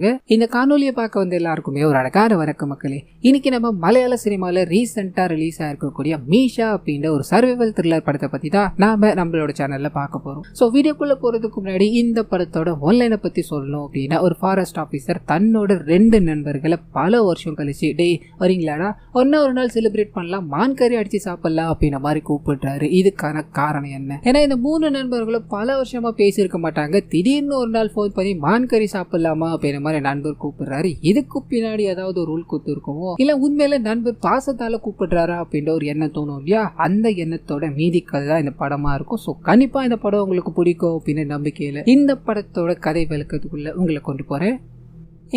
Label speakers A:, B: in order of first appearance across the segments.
A: இந்த காணொலியை பார்க்க வந்த எல்லாருக்குமே ஒரு அழகான வணக்கம் மக்களே. இன்னைக்கு நம்ம மலையாள சினிமால ரீசெண்டா ரிலீஸ் ஆயிருக்கக்கூடிய மீஷா அப்படின்ற ஒரு சர்வைவல் த்ரில்லர் படத்தை பத்தி தான் நாம நம்மளோட சேனல்ல பார்க்க போறோம். ஸோ வீடியோக்குள்ள போறதுக்கு முன்னாடி இந்த படத்தோட ஒன்லைனை பத்தி சொல்லணும் அப்படின்னா, ஒரு ஃபாரஸ்ட் ஆஃபீஸர் தன்னோட 2 நண்பர்களை பல வருஷம் கழிச்சு டேய் வரீங்களாடா ஒரு நாள் செலிப்ரேட் பண்ணலாம், மான் கறி அடிச்சு சாப்பிடலாம் அப்படின்ற மாதிரி கூப்பிடுறாரு. இதுக்கான காரணம் என்ன? ஏன்னா இந்த 3 நண்பர்களும் பல வருஷமா பேசியிருக்க மாட்டாங்க. திடீர்னு ஒரு நாள் ஃபோன் பண்ணி மான் கறி சாப்பிடலாமா அப்படின்ற மாதிரி நண்பர் கூப்பிடுறாரு. இதுக்கு பின்னாடி ஏதாவது ஒரு ரூல் குத்து இருக்குமோ, இல்ல உண்மையில நண்பர் பாசத்தால கூப்பிடுறாரா அப்படின்ற ஒரு எண்ணம் தோணும் இல்லையா? அந்த எண்ணத்தோட மீதி கதை தான் இந்த படமா இருக்கும். ஸோ கண்டிப்பா இந்த படம் உங்களுக்கு பிடிக்கும் அப்படின்னு நம்பிக்கையில இந்த படத்தோட கதை விளக்கத்துக்குள்ள உங்களை கொண்டு போறேன்.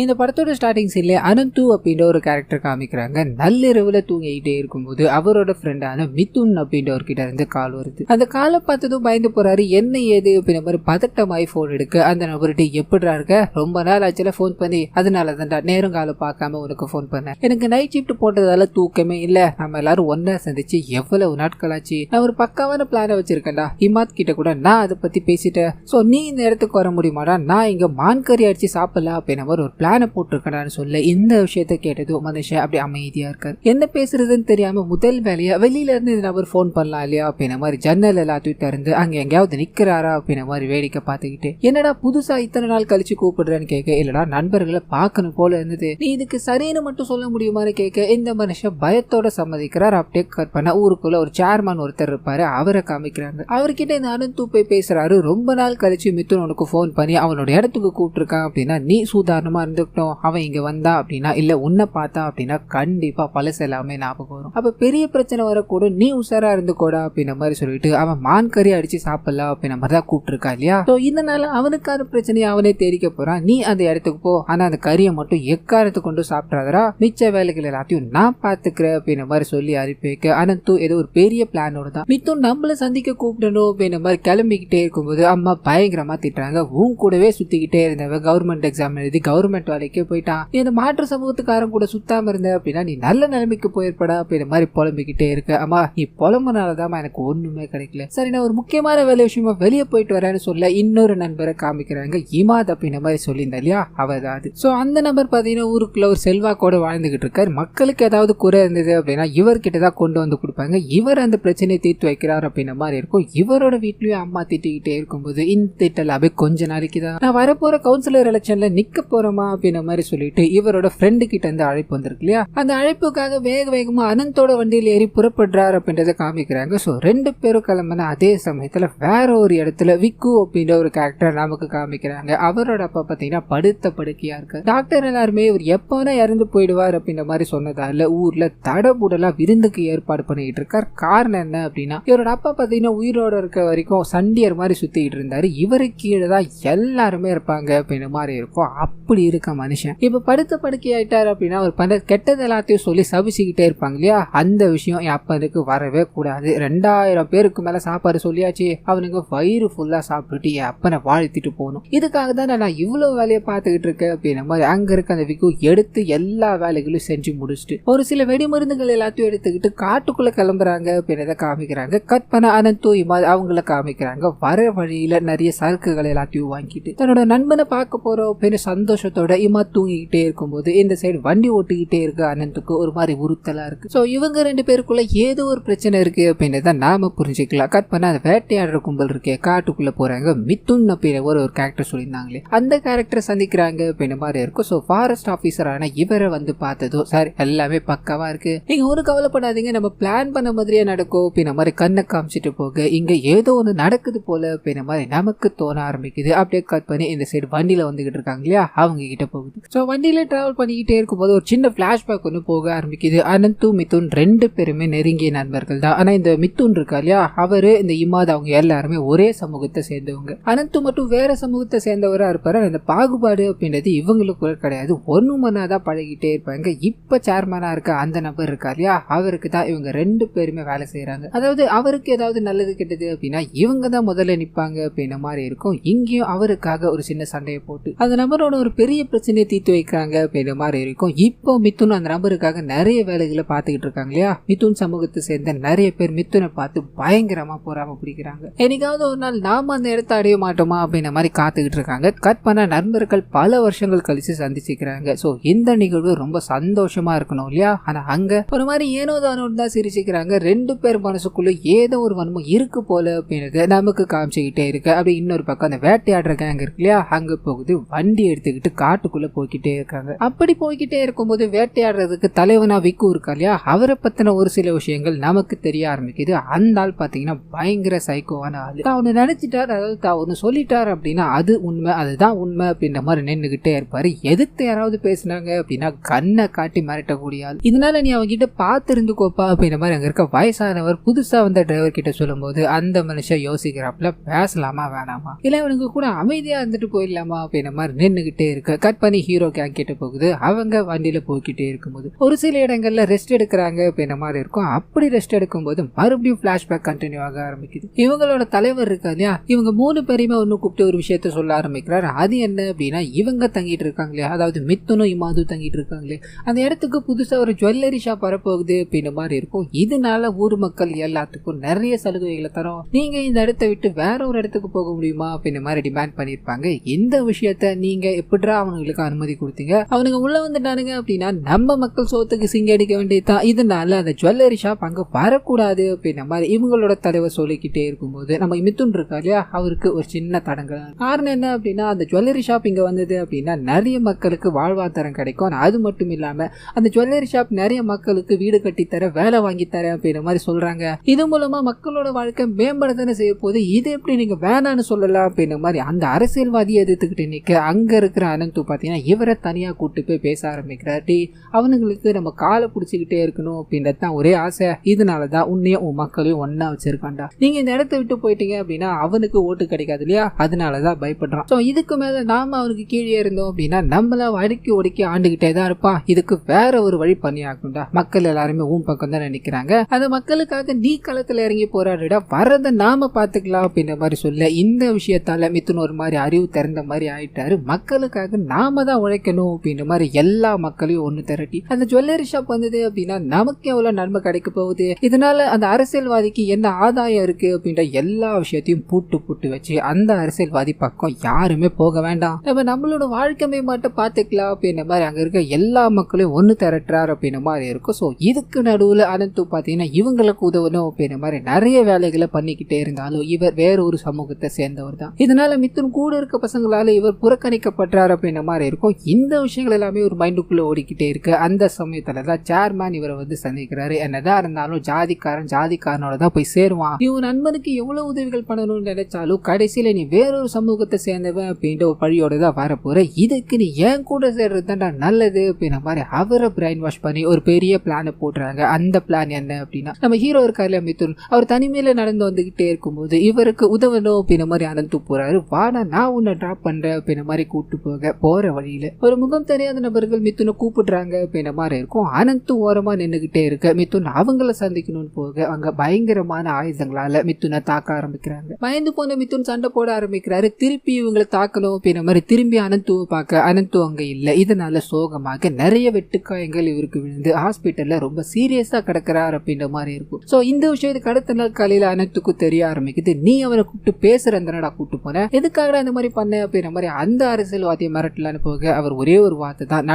A: இந்த படத்தோட ஸ்டார்டிங் சீன்ல அனந்து அப்படின்ற ஒரு கேரக்டர் காமிக்கிறாங்க. நள்ளிரவுல தூங்கிட்டே இருக்கும்போது அவரோட ஃப்ரெண்டான மிதுன் அப்படின்றவர்கிட்ட இருந்து கால் வருது. அந்த காலை பார்த்ததும் பயந்து போறாரு. என்ன ஏது அப்படின்ற மாதிரி பதட்டமாய் போன் எடுக்க அந்த நபர்கிட்ட எப்படிடா இருக்க, ரொம்ப நாள் ஆச்சுல போன் பண்ணி, அதனால தான்டா நேரம் காலை பார்க்காம உனக்கு போன் பண்ணேன். எனக்கு நைட் ஷிஃப்ட் போட்டதால தூக்கமே இல்ல, நம்ம எல்லாரும் ஒன்னா சந்திச்சு எவ்வளவு நாட்கள் ஆச்சு, நான் ஒரு பக்காவான பிளான வச்சிருக்கேன்டா. இமாத் கிட்ட கூட நான் அதை பத்தி பேசிட்டேன். சோ நீ இந்த இடத்துக்கு வர முடியுமாடா, நான் இங்க மான் கறி அடிச்சு சாப்பிடலாம் அப்படின்ற மாதிரி ஒரு பிளான போட்டிருக்கடான்னு சொல்ல இந்த விஷயத்த கேட்டதும் மனுஷன் அப்படி அமைதியா இருக்காரு. என்ன பேசுறதுன்னு தெரியாம முதல் வேலையா வெளியில இருந்து இந்த நபர் போன் பண்ணலாம் இல்லையா அப்படின்ற மாதிரி ஜன்னல் எல்லாத்தையும் திறந்து அங்க எங்கேயாவது நிக்கிறாரா அப்படின்ற மாதிரி வேடிக்கை பார்த்துக்கிட்டு, என்னடா புதுசா இத்தனை நாள் கழிச்சு கூப்பிடுறேன்னு கேட்க, இல்லடா நண்பர்களை பார்க்கணும் போல இருந்தது, நீ இதுக்கு சரின்னு மட்டும் சொல்ல முடியுமான்னு கேட்க இந்த மனுஷன் பயத்தோட சம்மதிக்கிறார். அப்படியே கட் பண்ண ஊருக்குள்ள ஒரு சேர்மன் ஒருத்தர் இருப்பாரு, அவரை காமிக்கிறாங்க. அவர்கிட்ட இந்த அனந்து போய் பேசுறாரு. ரொம்ப நாள் கழிச்சு மிதுன் உனக்கு போன் பண்ணி அவனோட இடத்துக்கு கூப்பிட்டுருக்கான் அப்படின்னா நீ சூதாரணமா இருந்துக்கணும். அவன் இங்க வந்தா அப்படின்னா இல்ல உன்னை பார்த்தா அப்படின்னா கண்டிப்பா பழசு எல்லாமே ஞாபகம் வரும். அப்ப பெரிய பிரச்சனை வரக்கூட நீ உஷாரா இருந்துக்கோடா அப்படின்ற மாதிரி சொல்லிட்டு அவன் மான் கறி அடிச்சு சாப்பிடலாம் அப்படின்ற மாதிரி தான் கூப்பிட்டு இருக்கா இல்லையா? இதனால அவனுக்கான பிரச்சனையை அவனே தேடிக்க போறான். நீ அந்த இடத்துக்கு போ, ஆனா அந்த கறியை மட்டும் எக்காரத்தை கொண்டு சாப்பிட்றாதரா, மிச்ச வேலைகள் எல்லாத்தையும் நான் பாத்துக்கிறேன் அப்படின்ற மாதிரி சொல்லி அனுப்பி வைக்க அனந்து ஏதோ ஒரு பெரிய பிளானோட தான் மிதுன் நம்மள சந்திக்க கூப்பிடணும் அப்படின்ற மாதிரி கிளம்பிக்கிட்டே இருக்கும்போது அம்மா பயங்கரமா திட்டுறாங்க. உன் கூடவே சுத்திக்கிட்டே இருந்தவ கவர்மெண்ட் எக்ஸாம் எழுதி கவர்மெண்ட் வேலைக்கு போயிட்டான், நீ அந்த மாற்று சமூகத்துக்காரன் கூட சுத்தாம இருந்த அப்படின்னா நீ நல்ல நிலைமைக்கு போயிருப்படா அப்படின்ற மாதிரி புலம்பிக்கிட்டே இருக்க. அம்மா நீ புலம்புனாலதான் எனக்கு ஒண்ணுமே கிடைக்கல, சரி நான் ஒரு முக்கியமான வேலை விஷயமா வெளியே போயிட்டு வரேன்னு சொல்ல இன்னொரு நண்பரை காமிக்கிறாங்க. இமாத் அப்படின்ற மாதிரி சொல்லியிருந்தா இல்லையா, அவதான். சோ அந்த நபர் பாத்தீங்கன்னா ஊருக்குள்ள ஒரு செல்வாக்கோட வாழ்ந்துகிட்டு இருக்காரு. மக்களுக்கு ஏதாவது குறை இருந்தது அப்படின்னா இவர்கிட்டதான் கொண்டு வந்து கொடுப்பாங்க. இவர் அந்த பிரச்சனையை தீர்த்து வைக்கிறார் அப்படின்ற மாதிரி இருக்கும். இவரோட வீட்லயும் அம்மா திட்டிக்கிட்டே இருக்கும்போது இந்த திட்டல் அப்படியே கொஞ்ச நாளைக்கு தான் நான் வரப்போற கவுன்சிலர் எலெக்ஷன்ல நிக்க போறோமா அப்படின்ற மாதிரி சொல்லிட்டு இவரோட ஃப்ரெண்டு கிட்ட இருந்து அழைப்பு வந்திருக்கு இல்லையா, அந்த அழைப்புக்காக வேகமா அனந்தோட வண்டியில் ஏறி புறப்படுறாரு அப்படின்றத காமிக்கிறாங்க. சோ 2 பேரும் கிளம்பின அதே சமயத்துல வேற ஒரு இடத்துல விக்கு அப்படின்ற ஒரு கேரக்டர் நமக்கு காமிக்கிறாங்க. அவரோட அப்பா பாத்தீங்கன்னா படுத்த படுக்கையா இருக்கு. டாக்டர் எல்லாருமே இவர் எப்போனா இறந்து போயிடுவார் அப்படின்ற மாதிரி சொன்னதால ஊர்ல தடபுடலா விருந்துக்கு ஏற்பாடு பண்ணிட்டு இருக்கார். காரணம் என்ன அப்படின்னா, இவரோட அப்பா பாத்தீங்கன்னா உயிரோட இருக்க வரைக்கும் சண்டியர் மாதிரி சுத்திக்கிட்டு இருந்தாரு. இவரு கீழே தான் எல்லாருமே இருப்பாங்க அப்படின்ற மாதிரி இருக்கும். அப்படி இருக்க மனுஷன் இப்ப படுத்த படுக்கை ஆயிட்டாரு அப்படின்னா ஒரு கெட்டது எல்லாத்தையும் சொல்லி சபிச்சுக்கிட்டே இருப்பாங்க இல்லையா, அந்த விஷயம் என் அப்பனுக்கு வரவே கூடாது. 2000 பேருக்கு மேல சாப்பாடு சொல்லியாச்சு, அவனுக்கு வயிறு ஃபுல்லா சாப்பிட்டுட்டு என் அப்பனை வாழ்த்திட்டு போகணும். இதுக்காக தான் நான் இவ்வளவு வேலையை பார்த்துக்கிட்டு இருக்கேன் அப்படின்ற மாதிரி அங்க இருக்க அந்த விக்கு எடுத்து எல்லா வேலைகளும் செஞ்சு முடிச்சுட்டு ஒரு சில வெடிமருந்துகள் எல்லாத்தையும் எடுத்துக்கிட்டு காட்டுக்குள்ள கிளம்புறாங்க அப்படின்றத காமிக்கிறாங்க. கட் பண்ண அனந்து அவங்கள காமிக்கிறாங்க. வர வழியில நிறைய சரக்குகள் எல்லாத்தையும் வாங்கிட்டு தன்னோட நண்பனை பார்க்க போறோம் அப்படின்னு சந்தோஷத்தோட இமா தூங்கிக்கிட்டே இருக்கும்போது இந்த சைடு வண்டி ஓட்டிக்கிட்டே இருக்கு அனந்துக்கு ஒரு மாதிரி உறுத்தலா இருக்கு. சோ இவங்க 2 பேருக்குள்ள ஏதோ ஒரு பிரச்சனை இருக்கு அப்படின்றத நாம புரிஞ்சுக்கலாம். கட் பண்ண அந்த வேட்டையாடுற கும்பல் இருக்கே காட்டுக்குள்ள போறாங்க. மிதுன் அப்படின்ற ஒரு கேரக்டர் சொல்லியிருந்தாங்களே, அந்த கேரக்டர் சந்திக்கிறாங்க அப்படின்ற மாதிரி இருக்கும். சோ ஃபாரஸ்ட் ஆபீசரான இவரை வந்து பார்த்ததும் சார் எல்லாமே பக்காவா இருக்கு, நீங்க ஒரு கவலைப்படாதீங்க, நம்ம பிளான் பண்ண மாதிரியே நடக்கும் அப்படின்ற மாதிரி கண்ணை காமிச்சிட்டு போக இங்க ஏதோ ஒன்று நடக்குது போல அப்படின்ற மாதிரி நமக்கு தோண ஆரம்பிக்குது. அப்படியே கட் பண்ணி இந்த சைடு வண்டியில வந்துகிட்டு இருக்காங்க இல்லையா, அவங்க கிட்ட போகுது. சோ வண்டியில டிராவல் பண்ணிக்கிட்டே இருக்கும்போது ஒரு சின்ன பிளாஷ்பேக் ஒன்று போக ஆரம்பிக்குது. அனந்து மிதுன் 2 பேருமே நெருங்கிய நண்பர்கள் தான். ஆனா இந்த மிதுன் இருக்கா இல்லையா, அவரு இந்த இமாத் அவங்க எல்லாருமே ஒரே சமூகத்தை சேர்ந்தவங்க. அனந்து மட்டும் வேற சமூகத்தை சேர்ந்தவரா இருப்பாரு. அந்த பாகுபாடு அப்படின்றது இவங்களுக்குள்ள கிடையாது, ஒண்ணுமனாதான் பழகிட்டே இருப்பாங்க. இப்ப சேர்மனா இருக்க அந்த நபர் இருக்கா இல்லையா, அவருக்கு தான் இவங்க 2 பேருமே வேலை செய்யறாங்க. அதாவது அவருக்கு ஏதாவது நல்லது கெட்டது அப்படின்னா இவங்க தான் முதல்ல நிப்பாங்க அப்படின்ற மாதிரி இருக்கும். இங்கேயும் அவருக்காக ஒரு சின்ன சண்டையை போட்டு அந்த நபரோட ஒரு பெரிய நிறைய பிரச்சனையை தீர்த்து வைக்கிறாங்க அப்படின்ற மாதிரி இருக்கும். இப்போ மிதுன் அந்த நபருக்காக நிறைய வேலைகளை பார்த்துக்கிட்டு இருக்காங்க இல்லையா. மிதுன் சமூகத்தை சேர்ந்த நிறைய பேர் மிதுனை பார்த்து பயங்கரமா போறாம பிடிக்கிறாங்க. என்னைக்காவது ஒரு நாள் நாம அந்த இடத்த அடைய மாட்டோமா அப்படின்ற மாதிரி காத்துக்கிட்டு இருக்காங்க. கட் பண்ண நண்பர்கள் பல வருஷங்கள் கழிச்சு சந்திச்சுக்கிறாங்க. சோ இந்த நிகழ்வு ரொம்ப சந்தோஷமா இருக்கணும் இல்லையா. ஆனா அங்க ஒரு மாதிரி ஏனோ தானோ தான் சிரிச்சுக்கிறாங்க. ரெண்டு பேர் மனசுக்குள்ள ஏதோ ஒரு வன்மம் இருக்கு போல அப்படின்றது நமக்கு காமிச்சுக்கிட்டே இருக்கு. அப்படி இன்னொரு பக்கம் அந்த வேட்டையாடுற கேங் இருக்கு இல்லையா, அங்க போகுது வண்டி எடுத்துக்கிட்டு காட்டுக்குள்ள போய்கிட்டே இருக்காங்க. அப்படி போய்கிட்டே இருக்கும்போது வேட்டையாடுறதுக்கு தலைவனா விக்கு இருக்கா இல்லையா, அவரை பத்தின ஒரு சில விஷயங்கள் நமக்கு தெரிய ஆரம்பிக்குது. அந்த ஆள் பாத்தீங்கன்னா பயங்கர சைக்கோவான ஆளு. அவனு நினைச்சிட்டார், அதாவது ஒன்னு சொல்லிட்டாரு அப்படின்னா அது உண்மை, அதுதான் உண்மை அப்படின்ற மாதிரி நின்றுகிட்டே இருப்பாரு. எதிர்த்து யாராவது பேசினாங்க அப்படின்னா கண்ணை காட்டி மிரட்டக்கூடிய ஆள். இதனால நீ அவங்கிட்ட பார்த்து இருந்துக்கோப்பா அப்படின்ற மாதிரி அங்க இருக்க வயசானவர் புதுசா வந்த டிரைவர் கிட்ட சொல்லும் போது அந்த மனுஷன் யோசிக்கிறாப்ல, பேசலாமா வேணாமா, இல்ல இவனுக்கு கூட அமைதியா இருந்துட்டு போயிடலாமா அப்படின்ற மாதிரி நின்றுகிட்டே இருக்கு. கட் பண்ணி ஹீரோ கேங் கிட்ட போகுது. அவங்க வண்டியில போய்கிட்டே இருக்கும்போது ஒரு சில இடங்கள்ல ரெஸ்ட் எடுக்கிறாங்க அப்படின்ற மாதிரி இருக்கும். அப்படி ரெஸ்ட் எடுக்கும்போது மறுபடியும் பிளாஷ்பேக் கண்டினியூ ஆக ஆரம்பிக்குது. இவங்களோட தலைவர் இருக்கா இல்லையா, இவங்க 3 பேரையுமே ஒன்னு கூப்பிட்டு ஒரு விஷயத்த சொல்ல ஆரம்பிக்கிறாரு. அது என்ன அப்படின்னா, இவங்க தங்கிட்டு இருக்காங்களே, அதாவது மித்துனும் இமாது தங்கிட்டு இருக்காங்களே, அந்த இடத்துக்கு புதுசா ஒரு ஜுவல்லரி ஷாப் வரப்போகுது அப்படின்ற மாதிரி இருக்கும். இதனால ஊர் மக்கள் எல்லாத்துக்கும் நிறைய சலுகைகளை தரும், நீங்க இந்த இடத்தை விட்டு வேற ஒரு இடத்துக்கு போக முடியுமா அப்படின்ற மாதிரி டிமாண்ட் பண்ணிருப்பாங்க. இந்த விஷயத்த நீங்க எப்படிடா அவனுங்களுக்கு அனுமதி கொடுத்தீங்க, அவனுங்க உள்ள வந்துட்டானுங்க அப்படின்னா நம்ம மக்கள் சோத்துக்கு சிங்க அடிக்க வேண்டியதுதான், இதனால அந்த ஜுவல்லரி ஷாப் அங்க வரக்கூடாது அப்படின்ற மாதிரி இவங்களோட தலைவர் சொல்லிக்கிட்டே இருக்கும்போது நம்ம மிதுன் இருக்கா இல்லையா, அவருக்கு ஒரு சின்ன தடங்கள். காரணம் என்ன அப்படின்னா, அந்த ஜுவல்லரி ஷாப் இங்க வந்தது அப்படின்னா நிறைய மக்களுக்கு வாழ்வாதாரம் கிடைக்கும். அது மட்டும் இல்லாம அந்த ஜுவல்லரி ஷாப் நிறைய மக்களுக்கு வீடு கட்டித்தர, வேலை வாங்கி தர அப்படின்ற மாதிரி சொல்றாங்க. இது மூலமா மக்களோட வாழ்க்கை மேம்படுத்தானே செய்ய போது, இது எப்படி நீங்க வேணான்னு சொல்லலாம் அப்படின்ற மாதிரி அந்த அரசியல்வாதி எதிர்த்துக்கிட்டு நிக்க அங்க இருக்கிற அனந்து பாத்தீங்கன்னா இவரை தனியா கூட்டு போய் பேச ஆரம்பிக்கிறாரு. அவனுங்களுக்கு நம்ம காலை பிடிச்சிக்கிட்டே இருக்கணும் அப்படின்றதுதான் ஒரே ஆசை, இதனாலதான் உன்னையும் உன் மக்களையும் ஒன்னா வச்சிருக்காண்டா, நீங்க இந்த இடத்த விட்டு போயிட்டீங்க அப்படின்னா அவனுக்கு ஓட்டு கிடைக்காது இல்லையா, அதனாலதான் பயப்படுறான். சோ இதுக்கு மேல நாம அவனுக்கு கீழே இருந்தோம் அப்படின்னா நம்மள அடுக்கி ஒடுக்கி ஆண்டுகிட்டே தான் இருப்பான், இதுக்கு வேற ஒரு வழி பண்ணி ஆகும்டா, மக்கள் எல்லாருமே உன் பக்கம் தான் நினைக்கிறாங்க, அந்த மக்களுக்காக நீ களத்துல இறங்கி போராடுடா, வரத நாம பாத்துக்கலாம் அப்படின்ற மாதிரி சொல்ல இந்த விஷயத்தால மிதுன் ஒரு மாதிரி அறிவு திறந்த மாதிரி ஆயிட்டாரு. மக்களுக்காக நாம தான் உழைக்கணும் அப்படின்ற மாதிரி எல்லா மக்களையும் ஒண்ணு திரட்டி அந்த ஜுவல்லரி ஷாப் வந்தது அப்படின்னா நமக்கு எவ்வளவு நன்மை கிடைக்க போகுது, இதனால அந்த அரசியல்வாதிக்கு என்ன ஆதாயம் இருக்கு அப்படின்ற எல்லா விஷயத்தையும் பூட்டு வச்சு அந்த அரசியல்வாதி பக்கம் யாருமே போக வேண்டாம், நம்மளோட வாழ்க்கை மேம்பாட்டை பாத்துக்கலாம் அப்படின்ற மாதிரி அங்க இருக்க எல்லா மக்களையும் ஒண்ணு திரட்டுறாரு அப்படின்ற மாதிரி இருக்கும். சோ இதுக்கு நடுவுல அனந்து பாத்தீங்கன்னா இவங்களுக்கு உதவணும் அப்படின்ற மாதிரி நிறைய வேலைகளை பண்ணிக்கிட்டே இருந்தாலும் இவர் வேற ஒரு சமூகத்தை சேர்ந்தவர் தான், இதனால மிதுன் கூட இருக்க பசங்களால இவர் புறக்கணிக்கப்படுறாரு அப்படின்ற மாதிரி இருக்கும். இந்த விஷயங்கள் எல்லாமே ஒரு மைண்டுக்குள்ள ஓடிக்கிட்டே இருக்கு. அந்த சமயத்துலதான் சேர்மேன் இவரை வந்து சந்திக்கிறாரு. என்னதான் இருந்தாலும் ஜாதிக்காரனோட தான் போய் சேருவான், இவன் நண்பனுக்கு எவ்வளவு உதவிகள் பண்ணணும்னு நினைச்சாலும் கடைசியில நீ வேறொரு சமூகத்தை சேர்ந்தவன் அப்படின்ற ஒரு பழியோட தான் வரப்போற, இதுக்கு நீ ஏன் கூட சேர்றது தான்டா நல்லது அப்படின்ற மாதிரி அவரை பிரைன் வாஷ் பண்ணி ஒரு பெரிய பிளான போடுறாங்க. அந்த பிளான் என்ன அப்படின்னா, நம்ம ஹீரோ இருக்காரு மிதுன், அவர் தனிமையில நடந்து வந்துகிட்டே இருக்கும்போது இவருக்கு உதவணும் அப்படின்ற மாதிரி அனந்து போறாரு. வாடா நான் உன்னை டிராப் பண்றேன் அப்படின்ற மாதிரி கூட்டு போற வழியில ஒரு முகம் தெரியாத நபர்கள் மிதுனை கூப்பிடுறாங்க அப்படின்ற மாதிரி இருக்கும். அனந்து ஓரமா நின்னுகிட்டே இருக்க மிதுன் அவங்கள சந்திக்கணும்னு போக அங்க பயங்கரமான ஆயுதங்களால மிதுனை தாக்க ஆரம்பிக்கிறாங்க. பயந்து போன மிதுன் சண்டை போட ஆரம்பிக்கிறாரு. திருப்பி இவங்களை தாக்கணும் அப்படின்ற மாதிரி திரும்பி அனந்துவை பார்க்க அனந்து அங்க இல்ல. இதனால சோகமாக நிறைய வெட்டுக்காயங்கள் இவருக்கு விழுந்து ஹாஸ்பிட்டல்ல ரொம்ப சீரியஸா கிடக்கிறார் அப்படின்ற மாதிரி இருக்கும். சோ இந்த விஷயத்துக்கு அடுத்த நாள் காலையில அனந்துக்கு தெரிய ஆரம்பிக்குது, நீ அவனை கூப்பிட்டு பேசுற அந்த கூட்டு போன, எதுக்காக இந்த மாதிரி பண்ண அப்படின்ற மாதிரி அந்த அரசியல்வாதியை மிரட்டலான்னு போக அவர் ஒரே ஒரு வார்த்தை தான்,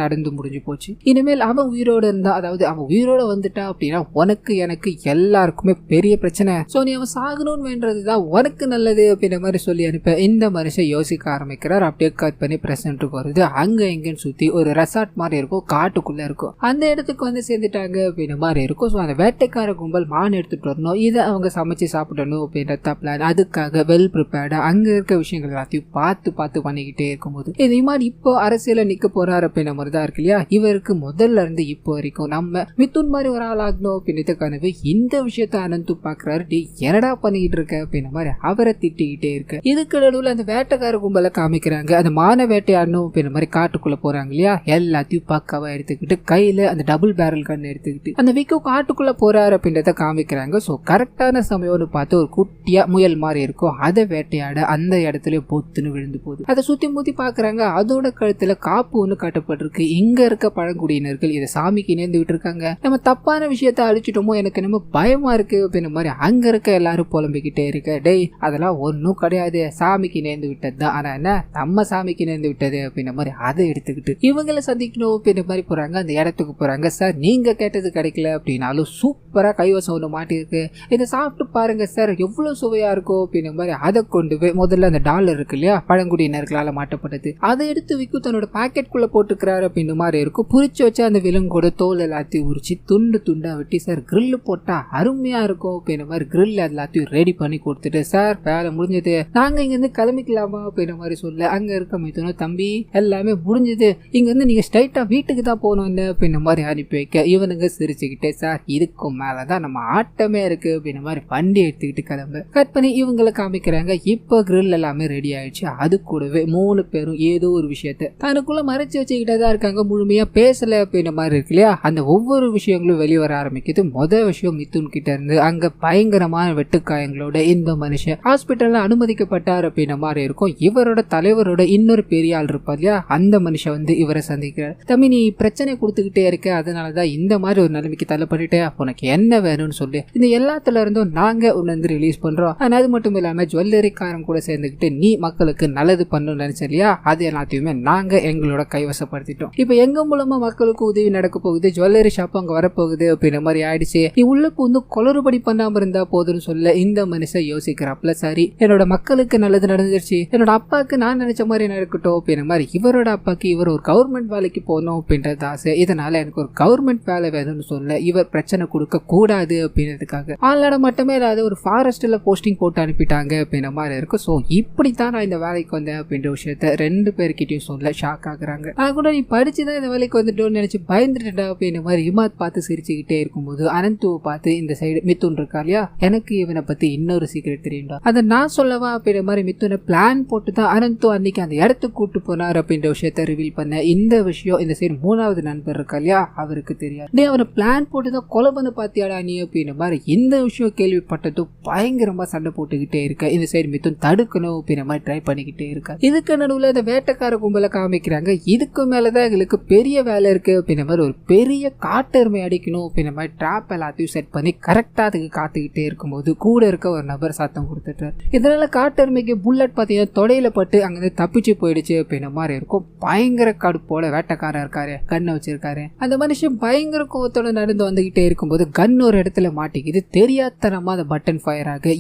A: நடந்து முடிஞ்சு போச்சு, இனிமேல் அவன் உயிரோட இருந்தா, அதாவது அவன் உயிரோட வந்துட்டா அப்படின்னா உனக்கு எனக்கு எல்லாருக்குமே பெரிய பிரச்சனை, சோ நீ அவன் சாகணும்னு வேண்டதுதான் உனக்கு நல்லது அப்படின்ற மாதிரி சொல்லி அனுப்ப இந்த மனுஷன் யோசிக்க ஆரம்பிக்கிறார். அப்படியே கட் பண்ணி பிரசன்ட்டுக்கு வருது. அங்க எங்கன்னு சுத்தி ஒரு ரெசார்ட் மாதிரி இருக்கும், காட்டுக்குள்ள இருக்கும். அந்த இடத்துக்கு வந்து சேர்ந்துட்டாங்க அப்படின்ற மாதிரி இருக்கும். சோ அந்த வேட்டைக்கார கும்பல் மான் எடுத்துட்டு வரணும், இதை அவங்க சமைச்சு சாப்பிடணும் அப்படின்ற பிளான். அதுக்காக வெல் ப்ரிப்பேர்டா அங்க இருக்க விஷயங்கள் எல்லாத்தையும் பார்த்து பண்ணிக்கிட்டே இருக்கும்போது இதே மாதிரி இப்போ அரசியல நிக்க போறாரு அப்படின்ற மாதிரி தான் இருக்கு இல்லையா. இவருக்கு முதல்ல இருந்து இப்போ வரைக்கும் நம்ம மிதுன் மாதிரி ஒரு ஆள் ஆகணும் அப்படின்ற கனவு. இந்த விஷயத்த அனந்து பாக்குறாரு. என்னடா பண்ணிக்கிட்டு இருக்க அப்படின்ற மாதிரி அவரை திட்டிக்கிட்டே இருக்கு. இதுக்கு நடுவுல அந்த வேட்டைக்கார கும்பலை காமிக்கிறாங்க. அந்த மான வேட்டையாடணும் அப்படின்ற மாதிரி காட்டுக்குள்ள போறாங்க இல்லையா. எல்லாத்தையும் பக்காவா எடுத்துக்கிட்டு கையில அந்த டபுள் பேரல் கன் எடுத்துக்கிட்டு அந்த விக்கு காட்டுக்குள்ள போறாரு அப்படின்றத காமிக்கிறாங்க. சோ கரெக்டான சமயம்னு பார்த்து ஒரு குட்டியா முயல் மாதிரி இருக்கும், அதை வேட்டையாட அந்த இடத்துல பொத்துன்னு விழுந்து போகுது. அதை சுத்தி முத்தி பாக்குற பாக்குறாங்க அதோட கழுத்துல காப்பு ஒண்ணு கட்டப்பட்டிருக்கு. இங்க இருக்க பழங்குடியினர்கள் இதை சாமிக்கு நேர்ந்து விட்டு இருக்காங்க. நம்ம தப்பான விஷயத்த அழிச்சிட்டோமோ எனக்கு நம்ம பயமா இருக்கு அப்படின்ற மாதிரி அங்க இருக்க எல்லாரும் புலம்பிக்கிட்டே இருக்க. டேய் அதெல்லாம் ஒன்னும் கிடையாது, சாமிக்கு நேர்ந்து விட்டது தான். ஆனா என்ன நம்ம சாமிக்கு நேர்ந்து விட்டது அப்படின்ற மாதிரி அதை எடுத்துக்கிட்டு இவங்களை சந்திக்கணும் அப்படின்ற மாதிரி போறாங்க. அந்த இடத்துக்கு போறாங்க. சார் நீங்க கேட்டது கிடைக்கல அப்படின்னாலும் சூப்பரா கைவசம் ஒன்று மாட்டிருக்கு, இதை சாப்பிட்டு பாருங்க சார் எவ்வளவு சுவையா இருக்கும் அப்படின்ற மாதிரி அதை கொண்டு போய் முதல்ல அந்த டாலர் இருக்கு இல்லையா பழங்குடியினர்களால மாட்டப்பட்டது அதை எடுத்து விக்கு தன்னோட பாக்கெட் குள்ள போட்டுக்கிறாரு அப்படின்ற மாதிரி இருக்கும். புரிச்சு வச்சு அந்த விலங்கோட தோல் எல்லாத்தையும் உரிச்சு துண்டு துண்டா வெட்டி சார் கிரில் போட்டா அருமையா இருக்கும் அப்படின்ற மாதிரி கிரில் எல்லாத்தையும் ரெடி பண்ணி கொடுத்துட்டு சார் வேலை முடிஞ்சது நாங்க இங்க இருந்து கிளம்பிக்கலாமா அப்படின்ற மாதிரி சொல்ல அங்க இருக்க மிதுன தம்பி எல்லாமே முடிஞ்சது இங்க இருந்து நீங்க ஸ்ட்ரைட்டா வீட்டுக்கு தான் போகணும் அப்படின்ற மாதிரி அனுப்பி வைக்க இவனுங்க சிரிச்சுக்கிட்டே சார் இதுக்கும் மேலதான் நம்ம ஆட்டமே இருக்கு அப்படின்ற மாதிரி வண்டி எடுத்துக்கிட்டு கிளம்ப கட் பண்ணி இவங்களை காமிக்கிறாங்க. இப்போ கிரில் எல்லாமே ரெடி ஆயிடுச்சு. அது கூடவே 3 பேரும் ஏதோ ஒரு விஷயத்த தனக்குள்ள மறைச்சு வச்சுக்கிட்டே தான் இருக்காங்க. முழுமையா பேசல அப்படின்ற மாதிரி இருக்கு இல்லையா அந்த ஒவ்வொரு விஷயங்களும் வெளியே வர ஆரம்பிக்குது. முதல் விஷயம் மிதுன் கிட்ட இருந்து அங்க பயங்கரமான வெட்டுக்காயங்களோட இந்த மனுஷன் ஹாஸ்பிட்டல்ல அனுமதிக்கப்பட்டார் அப்படின்ற மாதிரி இருக்கும். இவரோட தலைவரோட இன்னொரு பெரிய ஆள் இருப்பா இல்லையா அந்த மனுஷன் வந்து இவரை சந்திக்கிறார். தம்பி நீ பிரச்சனை கொடுத்துக்கிட்டே இருக்க, அதனாலதான் இந்த மாதிரி ஒரு நிலைமைக்கு தள்ளப்பட்டுட்டே, உனக்கு என்ன வேணும்னு சொல்லி இந்த எல்லாத்துல இருந்தும் நாங்க உன்னை வந்து ரிலீஸ் பண்றோம். அது மட்டும் இல்லாம ஜுவல்லரிக்காரன் கூட சேர்ந்துக்கிட்டு நீ மக்களுக்கு நல்லது பண்ணணும்னு நினைச்ச இல்லையா அது எல்லாத்தையுமே நாங்க எங்களோட கைவசப்படுத்திட்டோம். இப்ப எங்க மூலமா மக்களுக்கு உதவி நடக்க போகுது, ஜுவல்லரி ஷாப் அங்க வரப்போகுது அப்படின்ற மாதிரி ஆயிடுச்சு. நீ உள்ளுக்கு வந்து குளறுபடி பண்ணாம இருந்தா போதுன்னு சொல்ல இந்த மனுஷன் யோசிக்கிறாப்ல. சரி என்னோட மக்களுக்கு நல்லது நடந்துருச்சு, என்னோட அப்பாவுக்கு நான் நினைச்ச மாதிரி நடக்கட்டும் அப்படின்ற மாதிரி இவரோட அப்பாக்கு இவர் ஒரு கவர்மெண்ட் வேலைக்கு போகணும் அப்படின்றது ஆசை. இதனால எனக்கு ஒரு கவர்மெண்ட் வேலை வேணும்னு சொல்ல இவர் பிரச்சனை கொடுக்க கூடாது அப்படின்றதுக்காக ஆளாட மட்டுமே இல்லாத ஒரு ஃபாரஸ்ட்ல போஸ்டிங் போட்டு அனுப்பிட்டாங்க அப்படின்ற மாதிரி இருக்கும். ஸோ இப்படித்தான் நான் இந்த வேலைக்கு வந்தேன் அப்படின்ற விஷயத்த 2 பேர்கிட்டையும் சொல்ல ஷாக் ஆகுறாங்க. நான் கூட நீ படிச்சுதான் இந்த வேலைக்கு வந்துட்டோன்னு நினைச்சு பயந்துட்டா அப்படின்ற மாதிரி இமாத் பார்த்து சிரிச்சுக்கிட்டே இருக்கும்போது அனந்துவை பார்த்து இந்த சைடு மிதுன் இருக்கா இல்லையா எனக்கு இவனை பத்தி இன்னொரு சீக்கிரம் தெரியும்டா அதை நான் சொல்லவா அப்படின்ற மாதிரி மிதுனை பிளான் போட்டு தான் அனந்து அன்னைக்கு அந்த இடத்துக்கு கூட்டு போனார் அப்படின்ற விஷயத்த ரிவீல் பண்ண. இந்த விஷயம் இந்த சைடு 3வது நண்பர் இருக்கா இல்லையா அவருக்கு தெரியாது. நீ அவனை பிளான் போட்டு தான் கொலை பண்ண பாத்தியாடா நீ அப்படின்ற மாதிரி இந்த விஷயம் கேள்விப்பட்டதும் பயங்கரமா சண்டை போட்டுக்கிட்டே இருக்க. இந்த சைடு மிதுன் தடுக்கணும் அப்படின்ற மாதிரி ட்ரை பண்ணிக்கிட்டே இருக்க. இதுக்கு நடுவில் அந்த வேட்டைக்கார கும்பலை காமிக்கிறாங்க. இதுக்கு மேலதான் எங்களுக்கு பெரிய வேலை இருக்கு அப்படின்ற மாதிரி ஒரு பெரிய காட்டெருமை அடிக்கணும் அப்படின்ற மாதிரி ட்ராப் எல்லாத்தையும் செட் பண்ணி கரெக்டா அதுக்கு காத்துக்கிட்டே இருக்கும்போது கூட இருக்க ஒரு நபர் சத்தம் கொடுத்துட்டார். இதனால காட்டெருமைக்கு புல்லட் பார்த்தீங்கன்னா தொடையில பட்டு அங்கிருந்து தப்பிச்சு போயிடுச்சு அப்படின்ற மாதிரி இருக்கும். பயங்கர கடுப்போட வேட்டைக்காரன் இருக்காரு, கண்ணை வச்சிருக்காரு. அந்த மனுஷன் பயங்கர கோவத்தோட நடந்து வந்துகிட்டே இருக்கும்போது கன் ஒரு இடத்துல மாட்டிக்குது. தெரியாதனமா அந்த பட்டன் ஃபயர் ஆக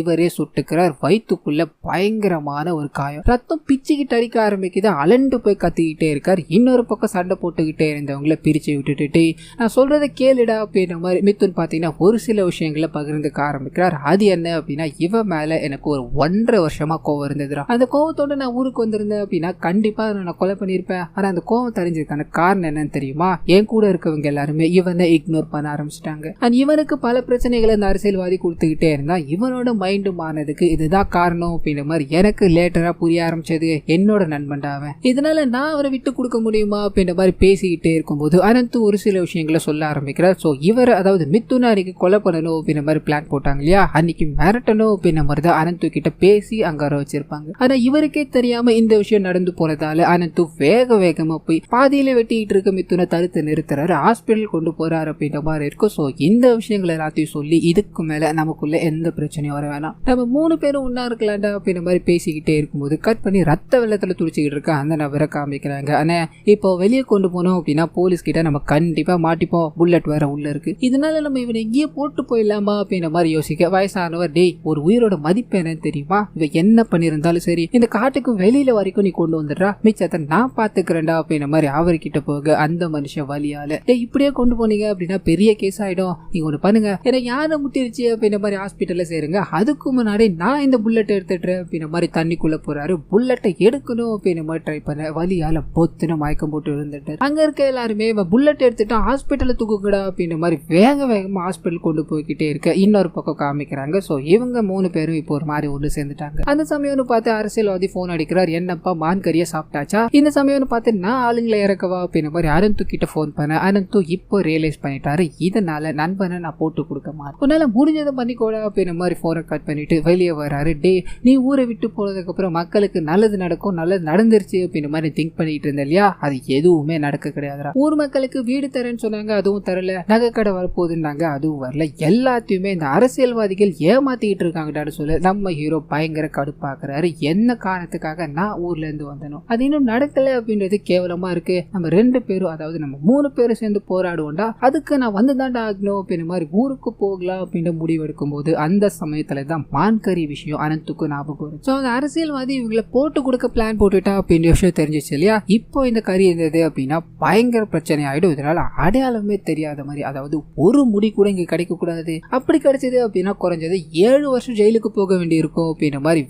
A: இவரே சுட்டுக்கிறார். வயிற்றுக்குள்ள பயங்கரமான ஒரு காயம், ரத்தம் பிச்சுக்கிட்டு அடிக்க ஆரம்பிக்குது. அலண்டு போய் கத்திக்கிட்டே இருக்கார். இன்னொரு பக்கம் சண்டை போட்டுக்கிட்டே இருந்தவங்களை பிரிச்சு விட்டுட்டு நான் சொல்றதை கேளுடா அப்படின்ற மாதிரி மிதுன் பாத்தீங்கன்னா ஒரு சில விஷயங்களை பகிர்ந்துக்க ஆரம்பிக்கிறார். அது என்ன அப்படின்னா இவன் மேல எனக்கு ஒரு 1.5 வருஷமா கோவம் இருந்ததுடா. அந்த கோவத்தோட நான் ஊருக்கு வந்திருந்தேன் அப்படின்னா கண்டிப்பா நான் கொலை பண்ணிருப்பேன். ஆனா அந்த கோவம் தெரிஞ்சதுக்கான காரணம் என்னன்னு தெரியுமா? என் கூட இருக்கவங்க எல்லாருமே இவனை இக்னோர் பண்ண ஆரம்பிச்சிட்டாங்க. இவனுக்கு பல பிரச்சனைகளை இந்த அரசியல்வாதி கொடுத்துக்கிட்டே இருந்தா இவனோட மைண்டு மாறினதுக்கு இதுதான் காரணம் அப்படின்ற மாதிரி எனக்கு லேட்டரா புரிய ஆரம்பிச்சது. என்னோட நண்பன்டாவன், இதனால நான் அவரை விட்டு கொடுக்க முடியுமா அப்படின்ற மாதிரி பேசிக்கிட்டே இருக்கும்போது அனந்து ஒரு சில விஷயங்களை சொல்ல ஆரம்பிக்கிறார். ஸோ இவர் அதாவது மிதுனை அன்னைக்கு கொலை பண்ணணும் அப்படின்ற மாதிரி பிளான் போட்டாங்க இல்லையா அன்னைக்கு மிரட்டணும் அப்படின்ற மாதிரி தான் அனந்து கிட்ட பேசி அங்க வர வச்சிருப்பாங்க. ஆனா இவருக்கே தெரியாம இந்த விஷயம் நடந்து போறதால அனந்து வேகமா போய் பாதியில வெட்டிட்டு இருக்க மிதுனை தடுத்து நிறுத்துறாரு. ஹாஸ்பிட்டல் கொண்டு போறாரு அப்படின்ற மாதிரி இருக்கும். ஸோ இந்த விஷயங்கள் எல்லாத்தையும் சொல்லி இதுக்கு மேல நமக்குள்ள எந்த பிரச்சனையும் வர வேணாம், நம்ம 3 பேரும் ஒன்னா இருக்கலாம்டா அப்படின்ற மாதிரி பேசிக்கிட்டே இருக்கும்போது கட் பண்ணி ரத்த வெள்ளத்துல துடிச்சுக்கிட்டு இருக்க அந்த நபரை காமிக்கிறாங்க. ஆனா இப்போ வெளியே கொண்டு போனோம் அப்படின்னா போலீஸ் கிட்ட நம்ம கண்டிப்பா மாட்டிப்போம், புல்லட் வேற உள்ள இருக்கு, இதனால நம்ம இவனை இங்கேயே போட்டு போயிடலாமா அப்படின்ற மாதிரி யோசிக்க வயசானவர் டேய் ஒரு உயிரோட மதிப்பு என்னன்னு தெரியுமா, இவ என்ன பண்ணிருந்தாலும் சரி இந்த காட்டுக்கு வெளியில வரைக்கும் நீ கொண்டு வந்துடுறா, மிச்சத்தை நான் பாத்துக்கிறேன்டா அப்படின்ற மாதிரி அவர்கிட்ட போக அந்த மனுஷன் வலியால டேய் இப்படியே கொண்டு போனீங்க அப்படின்னா பெரிய கேஸ் ஆயிடும், நீங்க ஒண்ணு பண்ணுங்க ஏன்னா யானை முட்டிருச்சு அப்படின்ற மாதிரி ஹாஸ்பிட்டல்ல சேருங்க, அதுக்கு முன்னாடி நான் இந்த புல்லட் எடுத்துடுறேன் அப்படின்ற மாதிரி தண்ணிக்குள்ள போறாரு. புல்லட்டை எடுக்கணும் அப்படின்ற மாதிரி ட்ரை பண்ண வலியால பொத்துன மயக்கம் போட்டு விழுந்துட்டாரு. அங்க இருக்க எல்லாருமே புல்லட் எடுத்துட்டு ஹாஸ்பிட்டல்ல தூக்குங்கடா அப்படின்ற மாதிரி வேகமா ஹாஸ்பிட்டல் கொண்டு போய்கிட்டே இருக்க இன்னொரு பக்கம் காமிக்கிறாங்க. சோ இவங்க 3 பேரும் இப்போ ஒரு மாதிரி ஒன்று சேர்ந்துட்டாங்க. அந்த சமயம்னு பார்த்து அரசியல்வாதி போன் அடிக்கிறார், என்னப்பா மான் கறியா சாப்பிட்டாச்சா? இந்த சமயம்னு பார்த்து நான் ஆளுங்களை இறக்கவா அப்படின்ற மாதிரி அனந்து கிட்ட போன் பண்ண அனந்து இப்போ ரியலைஸ் பண்ணிட்டாரு, இதனால நண்பனை நான் போட்டு கொடுக்க மாட்டேன், உன்னால முடிஞ்சதை பண்ணிக்கோடா அப்படின்ற மாதிரி போனை கட் பண்ணிட்டு வெளியே வராரு. டே நீ ஊரை விட்டு போனதுக்கு அப்புறம் மக்களுக்கு நல்லது நடக்கும் சினிமால நடந்துருச்சு அப்படின்ற மாதிரி திங்க் பண்ணிட்டு இருந்தேன் இல்லையா, அது எதுவுமே நடக்க கிடையாதுடா. ஊர் மக்களுக்கு வீடு தரேன்னு சொன்னாங்க, அதுவும் தரல. நகைக்கடை வரப்போகுதுன்னாங்க, அதுவும் வரல. எல்லாத்தையுமே இந்த அரசியல்வாதிகள் ஏமாத்திக்கிட்டு இருக்காங்கடான்னு சொல்ல நம்ம ஹீரோ பயங்கர கடுப்பாக்குறாரு. என்ன காரணத்துக்காக நான் ஊர்ல இருந்து வந்தனும், அது இன்னும் நடக்கல அப்படின்றது கேவலமா இருக்கு. நம்ம 2 பேரும், அதாவது நம்ம 3 பேரும் சேர்ந்து போராடுவோம்டா, அதுக்கு நான் வந்து தாண்டா ஆகணும் அப்படின்ற மாதிரி ஊருக்கு போகலாம் அப்படின்ற முடிவு எடுக்கும் போது அந்த சமயத்துல தான் மான்கறி விஷயம் அனந்துக்கு ஞாபகம் வரும். ஸோ அந்த அரசியல்வாதி இவங்களை போட்டு கொடுக்க பிளான் போட்டுட்டா அப்படின்ற விஷயம் தெரிஞ்சிச்சு இல்லையா. இப்போ இந்த கறி இருந்தது அப்படின்னா பயங்கர பிரச்சனை ஆயிடும். இதனால அடையாளமே தெரியாத மாதிரி, அதாவது ஒரு முடி கூட இங்க கிடைக்க கூடாது, அப்படி கிடைச்சது அப்படின்னா குறைஞ்சது 7 வருஷம் ஜெயிலுக்கு போக வேண்டியிருக்கும் அப்படின்ற மாதிரி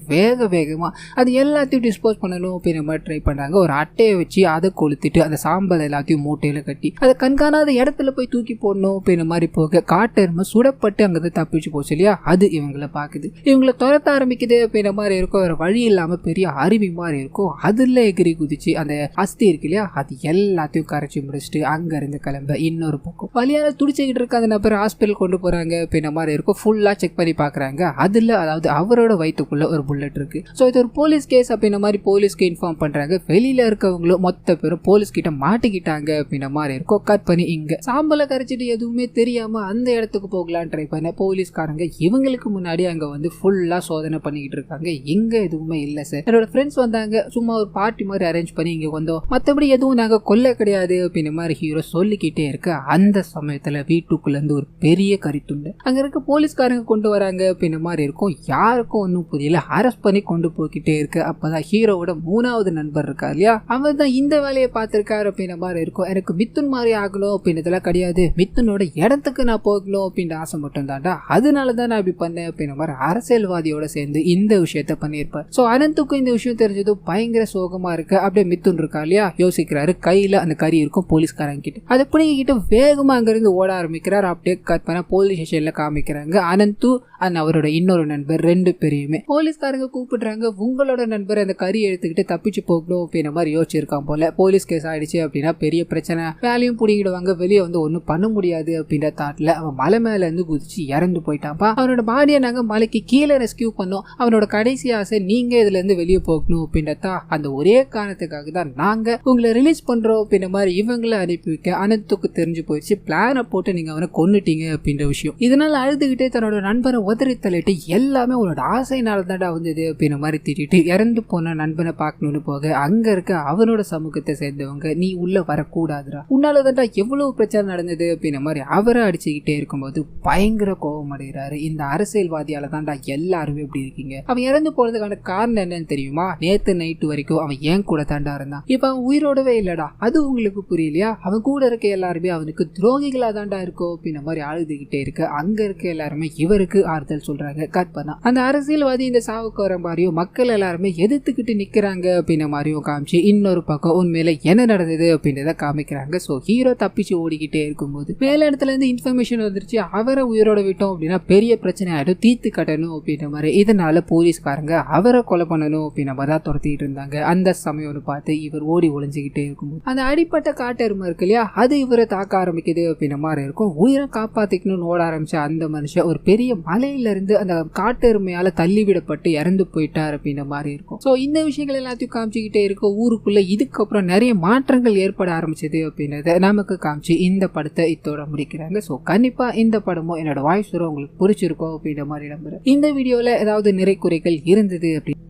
A: வேகமா அது எல்லாத்தையும் டிஸ்போஸ் பண்ணணும் அப்படின்ற மாதிரி ட்ரை பண்றாங்க. ஒரு அட்டையை வச்சு அதை கொளுத்திட்டு அந்த சாம்பல் எல்லாத்தையும் மூட்டையில கட்டி அதை கண்காணாத இடத்துல போய் தூக்கி போடணும் அப்படின்ற மாதிரி போக காட்டெருமை சுடப்பட்டு அங்கிருந்து தப்பிச்சு போச்சு இல்லையா. அது இவங்களை பாக்குது, இவங்களை துரத்த ஆரம்பிக்குது அப்படின்ற மாதிரி இருக்கும். ஒரு வழி இல்லாம பெரிய அருவி மாதிரி இருக்கும், அதுல எகிரி குதிச்சு அந்த அஸ்தி இருக்கு இல்லையா, அது எல்லாத்தையும் கரைச்சி முடிச்சுட்டு அங்க இருந்து கிளம்ப இன்னொரு பக்கம் வழியால துடிச்சுக்கிட்டு இருக்க அந்த நபர் ஹாஸ்பிட்டல் கொண்டு போறாங்க அப்படின்ற மாதிரி இருக்கும். ஃபுல்லா செக் பண்ணி பாக்குறாங்க. அதுல அதாவது அவரோட வயிற்றுக்குள்ள ஒரு புல்லட் இருக்கு. ஸோ இது ஒரு போலீஸ் கேஸ் அப்படின்ற மாதிரி போலீஸ்க்கு இன்ஃபார்ம் பண்றாங்க. வெளியில இருக்கவங்களும் மொத்த பேரும் போலீஸ் கிட்ட மாட்டிக்கிட்டாங்க அப்படின்ற மாதிரி இருக்கும். கட் பண்ணி இங்க சாம்பலை கரைச்சிட்டு எதுவுமே தெரியாம அந்த இடத்துக்கு போகலான்னு ட்ரை பண்ண போலீஸ்காரங்க இவங்களுக்கு முன்னாடி அங்க வந்து ஃபுல்லா சோதனை பண்ணிக்கிட்டு இருக்காங்க. இங்க எதுவுமே இல்ல சார், என்னோட ஃப்ரெண்ட்ஸ் வந்தாங்க, சும்மா ஒரு பார்ட்டி மாதிரி அரேஞ்ச் பண்ணி இங்க வந்தோம், மற்றபடி எதுவும் நாங்க கொல்ல கிடையாது அப்படின்ற மாதிரி ஹீரோ சொல்லிக்கிட்டே இருக்க அந்த சமயத்துல வீட்டுக்குள்ள இருந்து ஒரு பெரிய கரித்துண்டு அங்க இருக்க போலீஸ்காரங்க கொண்டு வராங்க அப்படின்ற மாதிரி இருக்கும். யாருக்கும் ஒன்றும் புரியல, அரெஸ்ட் பண்ணி கொண்டு போய்கிட்டே இருக்கு. அப்பதான் ஹீரோவோட 3வது நண்பர் இருக்கா இல்லையா, அவர் தான் இந்த வேலையை பார்த்திருக்காரு அப்படின்ற மாதிரி இருக்கும். எனக்கு மித்துன் மாதிரி ஆகணும் அப்படின்றதுலாம் கிடையாது, மித்துனோட இடத்துக்கு நான் போகணும் அப்படின்ற ஆசை மட்டும் தாண்டா, அதனாலதான் நான் இப்படி பண்ணேன் அப்படின்ற மாதிரி அரசியல்வாதியோட சேர்ந்து இந்த விஷயத்த பண்ணியிருப்பார். ஸோ அனந்துக்கும் இந்த விஷயம் தெரிஞ்சதும் பயங்கர சோகமா இருக்கு. அப்படியே மித்துன் இருக்கா இல்லையா, யோசிக்கிறாரு. கையில அந்த கறி இருக்கும் போலீஸ்காரங்க கிட்ட, அதை பிடிக்கிட்டு வேகமா அங்கிருந்து ஓட ஆரம்பிக்கிறார். அப்படியே கட் பண்ண போலீஸ் ஸ்டேஷன்ல காமிக்கிறாங்க. அனந்து அண்ட் அவரோட இன்னொரு நண்பர் 2 பேரையுமே போலீஸ்காரங்க கூப்பிடுறாங்க. உங்களோட நண்பர் அந்த கறி எடுத்துக்கிட்டு தப்பிச்சு போகணும் அப்படின்ற மாதிரி யோசிச்சிருக்கான் போல. போலீஸ் கேஸ் ஆயிடுச்சு அப்படின்னா பெரிய பிரச்சனை, வேலையும் பிடிக்கிடுவாங்க, வெளியே வந்து ஒன்றும் பண்ண முடியாது அப்படின்ற தாட்ல அவன் மலை மேல இருந்து குதிச்சு இறந்து போயிட்டான்ப்பா. அவனோட பாடியை நாங்க மலைக்கு கீழே ரெஸ்கியூ பண்ணோம். அவனோட கடைசி ஆசை நீங்க இதுல இருந்து வெளியே போகணும் அப்படின்றதா. அந்த ஒரே காரணத்துக்காக தான் நாங்க உங்களை ரிலீஸ் பண்றோம் அப்படின்ற மாதிரி இவங்களை அனுப்பி வைக்க அனந்துக்கு தெரிஞ்சு போயிடுச்சு. பிளானை போட்டு நீங்க அவனை கொன்னுட்டீங்க அப்படின்ற விஷயம். இதனால அழுதுகிட்டே தன்னோட நண்பனை உதறி தள்ளிட்டு எல்லாமே உன்னோட ஆசைனால தாண்டா வந்தது அப்படின்ற மாதிரி திட்டிட்டு இறந்து போன நண்பனை பார்க்கணும்னு போக அங்க இருக்க அவனோட சமூகத்தை சேர்ந்தவங்க நீ உள்ள வரக்கூடாதுடா, உன்னால தாண்டா எவ்வளவு பிரச்சனை நடந்தது அப்படின்ற மாதிரி அவரை அடிச்சுக்கிட்டே இருக்கும்போது பயங்கர கோபம் அடைகிறாரு. இந்த அரசியல்வாதியால தாண்டா எல்லாருமே இப்படி இருக்கீங்க. அவன் இறந்து போறதுக்கான காரணம் என்னன்னு தெரியுமா, நேத்து நைட்டு வரைக்கும் அவன் ஏன் கூட தாண்டா இருந்தான், இப்ப அவன் உயிரோடவே இல்லடா, அது உங்களுக்கு புரியலையா, அவன் கூட இருக்க எல்லாருமே அவனுக்கு துரோகிகளா தாண்டா இருக்கும் அப்படின்ற மாதிரி அழுதுகிட்டே இருக்கு. அங்க இருக்க எல்லாருமே இவருக்கு ஆறுதல் சொல்றாங்க. கட் பண்ணா அந்த அரசியல்வாதி இந்த சாவுக்கு வர மாதிரியும் மக்கள் எல்லாருமே எதிர்த்துக்கிட்டு நிக்கிறாங்க அப்படின்ற மாதிரியும் காமிச்சு இன்னொரு பக்கம் உண்மையில என்ன நடந்தது அப்படின்றத காமிக்கிறாங்க. சோ ஹீரோ தப்பிச்சு ஓடிக்கிட்டே இருக்கும்போது மேல இடத்துல இருந்து இன்ஃபர்மேஷன் வந்துருச்சு, அவரை உயிரோட விட்டோம் அப்படின்னா பெரிய பிரச்சனை ஆயிடும், தீர்த்து கட்டணும் அப்படின்ற மாதிரி. இதனால போலீஸ்காரங்க அவரை கொலை பண்ணணும் அப்படின்ற மாதிரி தான் துரத்திட்டு இருந்தாங்க. அந்த சமயம்னு பார்த்து இவர் ஓடி ஒளிஞ்சுக்கிட்டே இருக்கும்போது அந்த அடிப்பட்ட காட்டெருமை இருக்கு இல்லையா, அது இவரை தாக்க ஆரம்பிக்குது அப்படின்ற மாதிரி இருக்கும். உயிரை காப்பாத்திக்கணும்னு ஓட ஆரம்பிச்ச அந்த மனுஷன் ஒரு பெரிய மலையில இருந்து அந்த காட்டெருமையால தள்ளிவிடப்பட்டு இறந்து போயிட்டார் அப்படின்ற மாதிரி இருக்கும். சோ இந்த விஷயங்கள் எல்லாத்தையும் காமிச்சுக்கிட்டே இருக்கும். ஊருக்குள்ள இதுக்கப்புறம் நிறைய மாற்றங்கள் ஏற்பட ஆரம்பிச்சது அப்படின்றத நமக்கு காமிச்சு இந்த படத்தை இதோட முடிக்கிறாங்க. சோ கண்டிப்பா இந்த படமும் என்னோட வாய்ஸ் உங்களுக்கு பிடிச்சிருக்கும் அப்படின்ற மாதிரி நம்புறேன். இந்த வீடியோல ஏதாவது நிறை குறைகள் இருந்தது அப்படின்னு